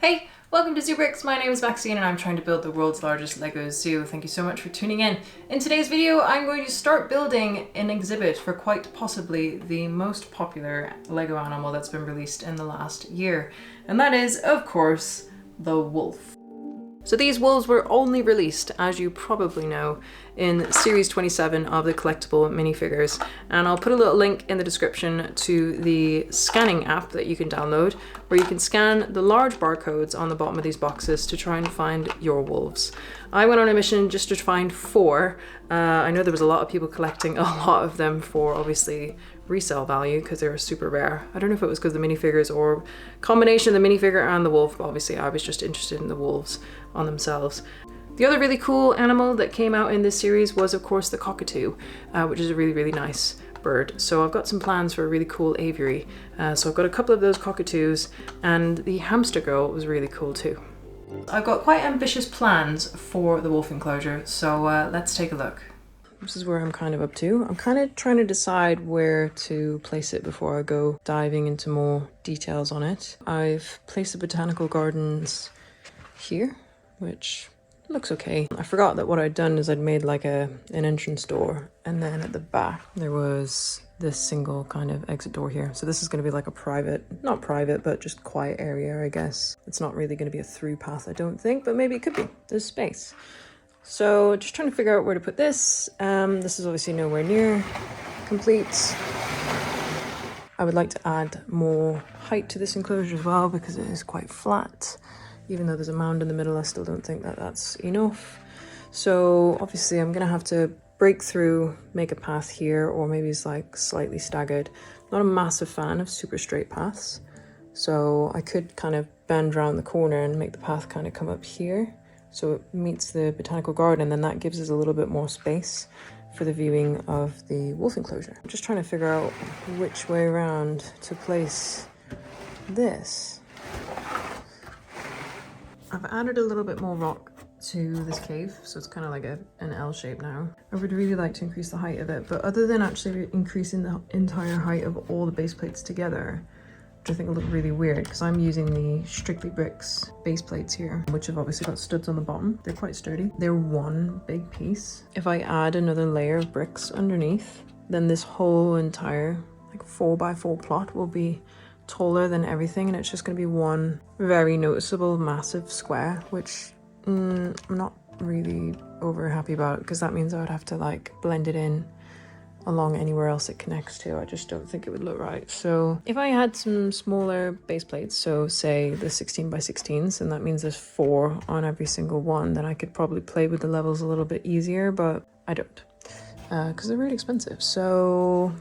Hey, welcome to ZooBricks. My name is Maxine and I'm trying to build the world's largest Lego zoo. Thank you so much for tuning in. In today's video, I'm going to start building an exhibit for quite possibly the most popular Lego animal that's been released in the last year. And that is, of course, the wolf. So these wolves were only released, as you probably know, in Series 27 of the collectible minifigures. And I'll put a little link in the description to the scanning app that you can download, where you can scan the large barcodes on the bottom of these boxes to try and find your wolves. I went on a mission just to find 4. I know there was a lot of people collecting a lot of them for obviously resale value because they were super rare. I don't know if it was because of the minifigures or combination of the minifigure and the wolf, but obviously I was just interested in the wolves on themselves. The other really cool animal that came out in this series was of course the cockatoo, which is a really nice bird. So I've got some plans for a really cool aviary. So I've got a couple of those cockatoos, and the hamster girl was really cool too. I've got quite ambitious plans for the wolf enclosure, so let's take a look. This is where I'm kind of up to. I'm kind of trying to decide where to place it before I go diving into more details on it. I've placed the botanical gardens here, which looks okay. I forgot that what I'd done is I'd made like an entrance door, and then at the back there was this single kind of exit door here. So this is going to be like a private, not private, but just quiet area, I guess. It's not really going to be a through path, I don't think, but maybe it could be. There's space. So just trying to figure out where to put this. This is obviously nowhere near complete. I would like to add more height to this enclosure as well because it is quite flat. Even though there's a mound in the middle, I still don't think that that's enough. So obviously I'm gonna have to break through, make a path here, or maybe it's like slightly staggered. Not a massive fan of super straight paths. So I could kind of bend around the corner and make the path kind of come up here, so it meets the botanical garden, and then that gives us a little bit more space for the viewing of the wolf enclosure. I'm just trying to figure out which way around to place this. I've added a little bit more rock to this cave, so it's kind of like an L shape now. I would really like to increase the height of it, but other than actually increasing the entire height of all the base plates together, which I think will look really weird because I'm using the Strictly Bricks base plates here, which have obviously got studs on the bottom. They're quite sturdy. They're one big piece. If I add another layer of bricks underneath, then this whole entire like 4x4 plot will be taller than everything, and it's just going to be one very noticeable massive square, which I'm not really over happy about because that means I would have to like blend it in along anywhere else it connects to. I just don't think it would look right. So if I had some smaller base plates, so say the 16x16s, and that means there's 4 on every single one, then I could probably play with the levels a little bit easier, but I don't because they're really expensive. So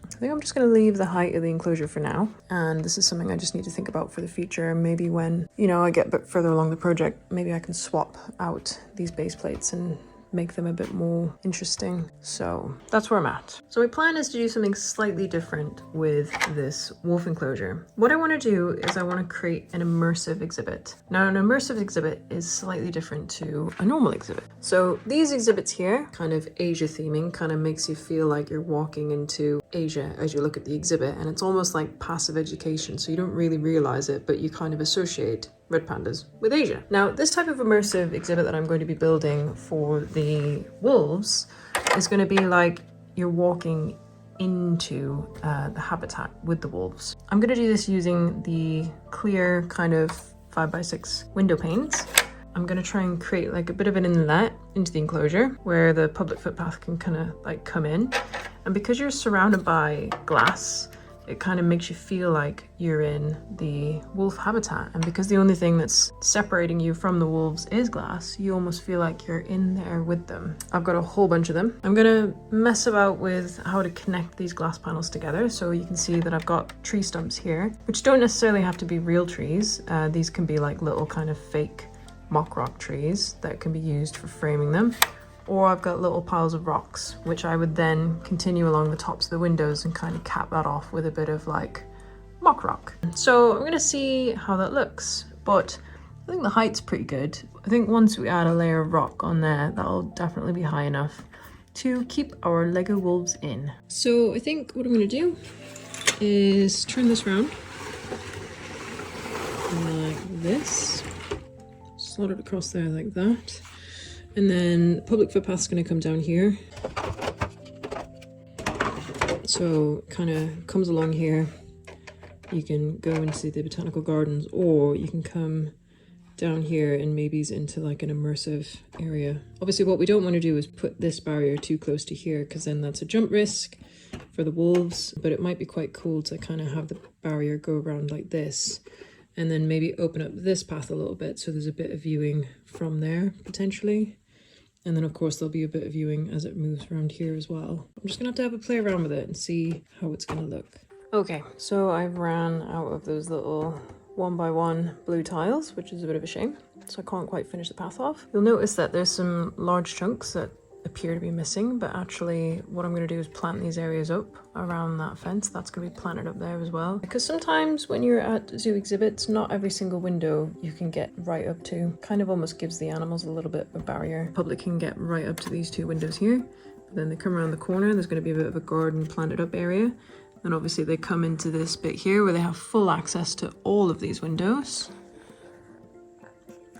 I think I'm just going to leave the height of the enclosure for now, and this is something I just need to think about for the future. Maybe when, you know, I get a bit further along the project, maybe I can swap out these base plates and make them a bit more interesting. So that's where I'm at. So my plan is to do something slightly different with this wolf enclosure. What I want to do is I want to create an immersive exhibit. Now, an immersive exhibit is slightly different to a normal exhibit. So these exhibits here, kind of Asia theming, kind of makes you feel like you're walking into Asia as you look at the exhibit, and it's almost like passive education, so you don't really realize it, but you kind of associate red pandas with Asia. Now, this type of immersive exhibit that I'm going to be building for the wolves is going to be like you're walking into the habitat with the wolves. I'm going to do this using the clear kind of 5x6 window panes. I'm going to try and create like a bit of an inlet into the enclosure where the public footpath can kind of like come in. And because you're surrounded by glass, it kind of makes you feel like you're in the wolf habitat. And because the only thing that's separating you from the wolves is glass, you almost feel like you're in there with them. I've got a whole bunch of them. I'm gonna mess about with how to connect these glass panels together. So you can see that I've got tree stumps here, which don't necessarily have to be real trees. These can be like little kind of fake mock rock trees that can be used for framing them. Or I've got little piles of rocks, which I would then continue along the tops of the windows and kind of cap that off with a bit of like mock rock. So I'm gonna see how that looks, but I think the height's pretty good. I think once we add a layer of rock on there, that'll definitely be high enough to keep our Lego wolves in. So I think what I'm gonna do is turn this around like this. Slot it across there like that. And then public footpath's going to come down here. So kind of comes along here. You can go into the botanical gardens, or you can come down here and maybe into like an immersive area. Obviously what we don't want to do is put this barrier too close to here, because then that's a jump risk for the wolves, but it might be quite cool to kind of have the barrier go around like this, and then maybe open up this path a little bit so there's a bit of viewing from there potentially. And then of course there'll be a bit of viewing as it moves around here as well. I'm just gonna have a play around with it and see how it's gonna look. Okay, so I've ran out of those little 1x1 blue tiles, which is a bit of a shame, so I can't quite finish the path off. You'll notice that there's some large chunks that appear to be missing, but actually what I'm going to do is plant these areas up around that fence. That's going to be planted up there as well, because sometimes when you're at zoo exhibits, not every single window you can get right up to. Kind of almost gives the animals a little bit of a barrier. The public can get right up to these two windows here, but then they come around the corner, there's going to be a bit of a garden planted up area. And obviously they come into this bit here where they have full access to all of these windows.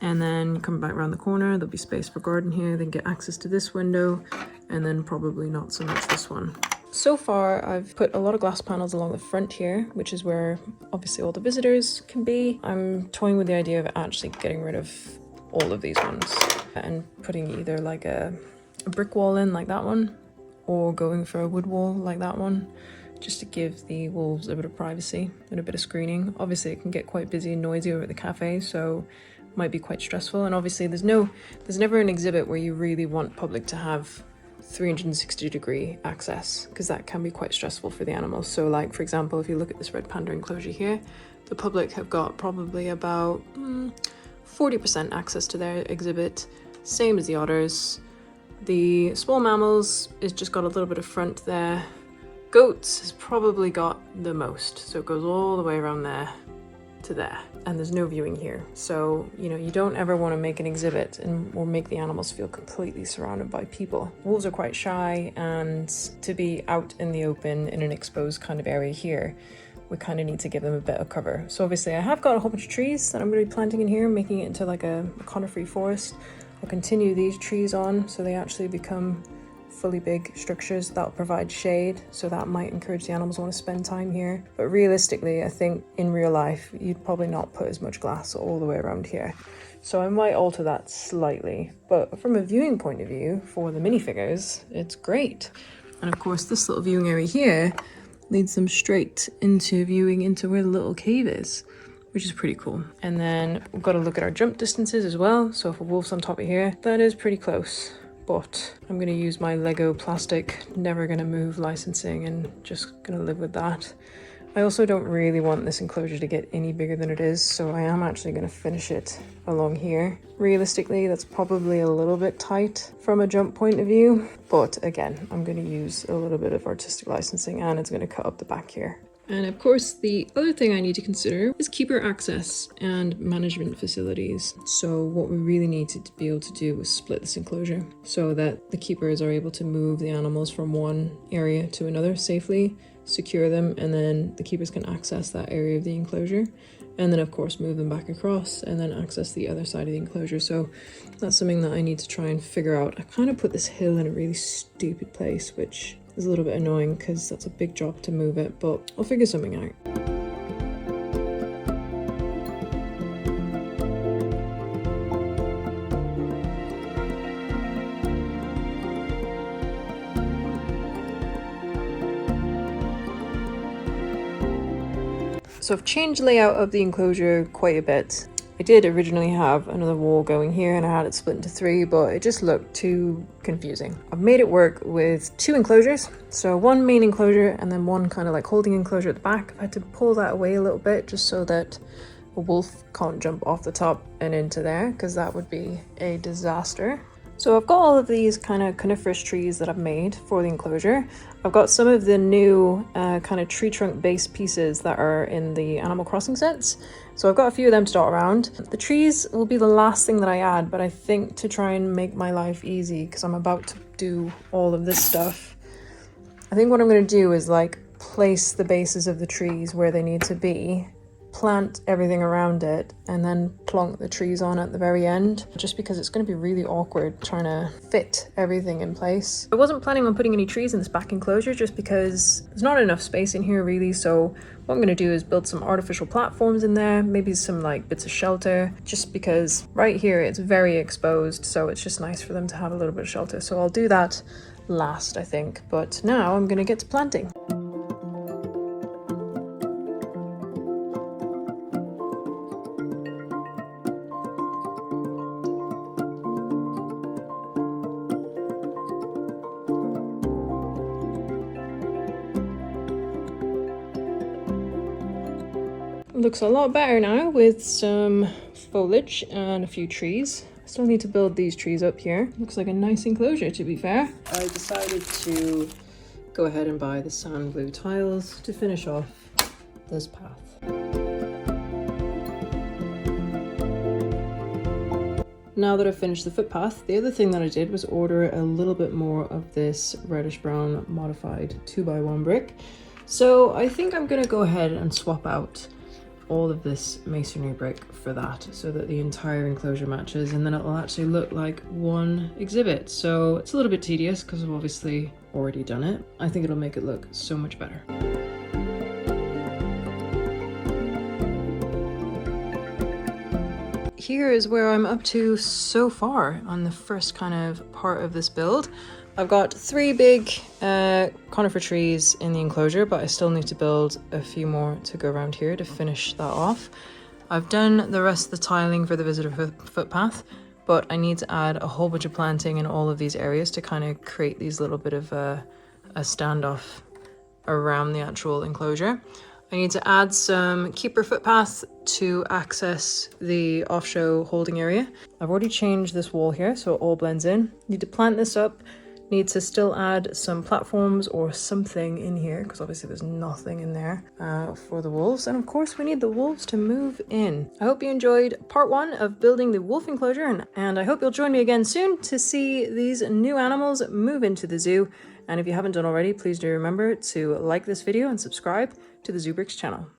And then come back around the corner, there'll be space for garden here, then get access to this window, and then probably not so much this one. So far, I've put a lot of glass panels along the front here, which is where obviously all the visitors can be. I'm toying with the idea of actually getting rid of all of these ones and putting either like a brick wall in like that one, or going for a wood wall like that one, just to give the wolves a bit of privacy and a bit of screening. Obviously it can get quite busy and noisy over at the cafe, so it might be quite stressful. And obviously there's never an exhibit where you really want public to have 360-degree access, because that can be quite stressful for the animals. So like, for example, if you look at this red panda enclosure here, the public have got probably about 40% access to their exhibit, same as the otters. The small mammals is just got a little bit of front there. Goats has probably got the most, so it goes all the way around there to there, and there's no viewing here. So, you know, you don't ever want to make an exhibit and or make the animals feel completely surrounded by people. Wolves are quite shy, and to be out in the open in an exposed kind of area here, we kind of need to give them a bit of cover. So obviously I have got a whole bunch of trees that I'm going to be planting in here, making it into like a conifer forest. I'll continue these trees on so they actually become fully big structures that'll provide shade, so that might encourage the animals to want to spend time here. But realistically, I think in real life you'd probably not put as much glass all the way around here, so I might alter that slightly. But from a viewing point of view for the minifigures, it's great. And of course this little viewing area here leads them straight into viewing into where the little cave is, which is pretty cool. And then we've got to look at our jump distances as well. So if a wolf's on top of here, that is pretty close. But I'm going to use my Lego plastic, never going to move licensing, and just going to live with that. I also don't really want this enclosure to get any bigger than it is, so I am actually going to finish it along here. Realistically, that's probably a little bit tight from a jump point of view, but again, I'm going to use a little bit of artistic licensing, and it's going to cut up the back here. And of course, the other thing I need to consider is keeper access and management facilities. So what we really need to be able to do is split this enclosure so that the keepers are able to move the animals from one area to another safely, secure them, and then the keepers can access that area of the enclosure. And then of course move them back across and then access the other side of the enclosure. So that's something that I need to try and figure out. I kind of put this hill in a really stupid place, which is a little bit annoying because that's a big job to move it, but I'll figure something out. So I've changed layout of the enclosure quite a bit. I did originally have another wall going here and I had it split into 3, but it just looked too confusing. I've made it work with 2 enclosures. So one main enclosure and then one kind of like holding enclosure at the back. I've had to pull that away a little bit just so that a wolf can't jump off the top and into there, because that would be a disaster. So I've got all of these kind of coniferous trees that I've made for the enclosure. I've got some of the new kind of tree trunk based pieces that are in the Animal Crossing sets. So I've got a few of them to dot around. The trees will be the last thing that I add, but I think to try and make my life easy, because I'm about to do all of this stuff, I think what I'm going to do is like place the bases of the trees where they need to be, plant everything around it and then plonk the trees on at the very end, just because it's going to be really awkward trying to fit everything in place. I wasn't planning on putting any trees in this back enclosure just because there's not enough space in here really, so what I'm going to do is build some artificial platforms in there, maybe some like bits of shelter, just because right here it's very exposed, so it's just nice for them to have a little bit of shelter. So I'll do that last, I think, but now I'm going to get to planting. Looks a lot better now with some foliage and a few trees. I still need to build these trees up here. Looks like a nice enclosure, to be fair. I decided to go ahead and buy the sand blue tiles to finish off this path. Now that I've finished the footpath, the other thing that I did was order a little bit more of this reddish brown modified 2x1 brick. So I think I'm gonna go ahead and swap out all of this masonry brick for that, so that the entire enclosure matches, and then it'll actually look like one exhibit. So it's a little bit tedious because I've obviously already done it. I think it'll make it look so much better. Here is where I'm up to so far on the first kind of part of this build. I've got 3 big conifer trees in the enclosure, but I still need to build a few more to go around here to finish that off. I've done the rest of the tiling for the visitor footpath, but I need to add a whole bunch of planting in all of these areas to kind of create these little bit of a standoff around the actual enclosure. I need to add some keeper footpath to access the off-show holding area. I've already changed this wall here so it all blends in. Need to plant this up. Need to still add some platforms or something in here, because obviously there's nothing in there for the wolves. And of course we need the wolves to move in. I hope you enjoyed part 1 of building the wolf enclosure, and I hope you'll join me again soon to see these new animals move into the zoo. And if you haven't done already, please do remember to like this video and subscribe to the ZooBricks channel.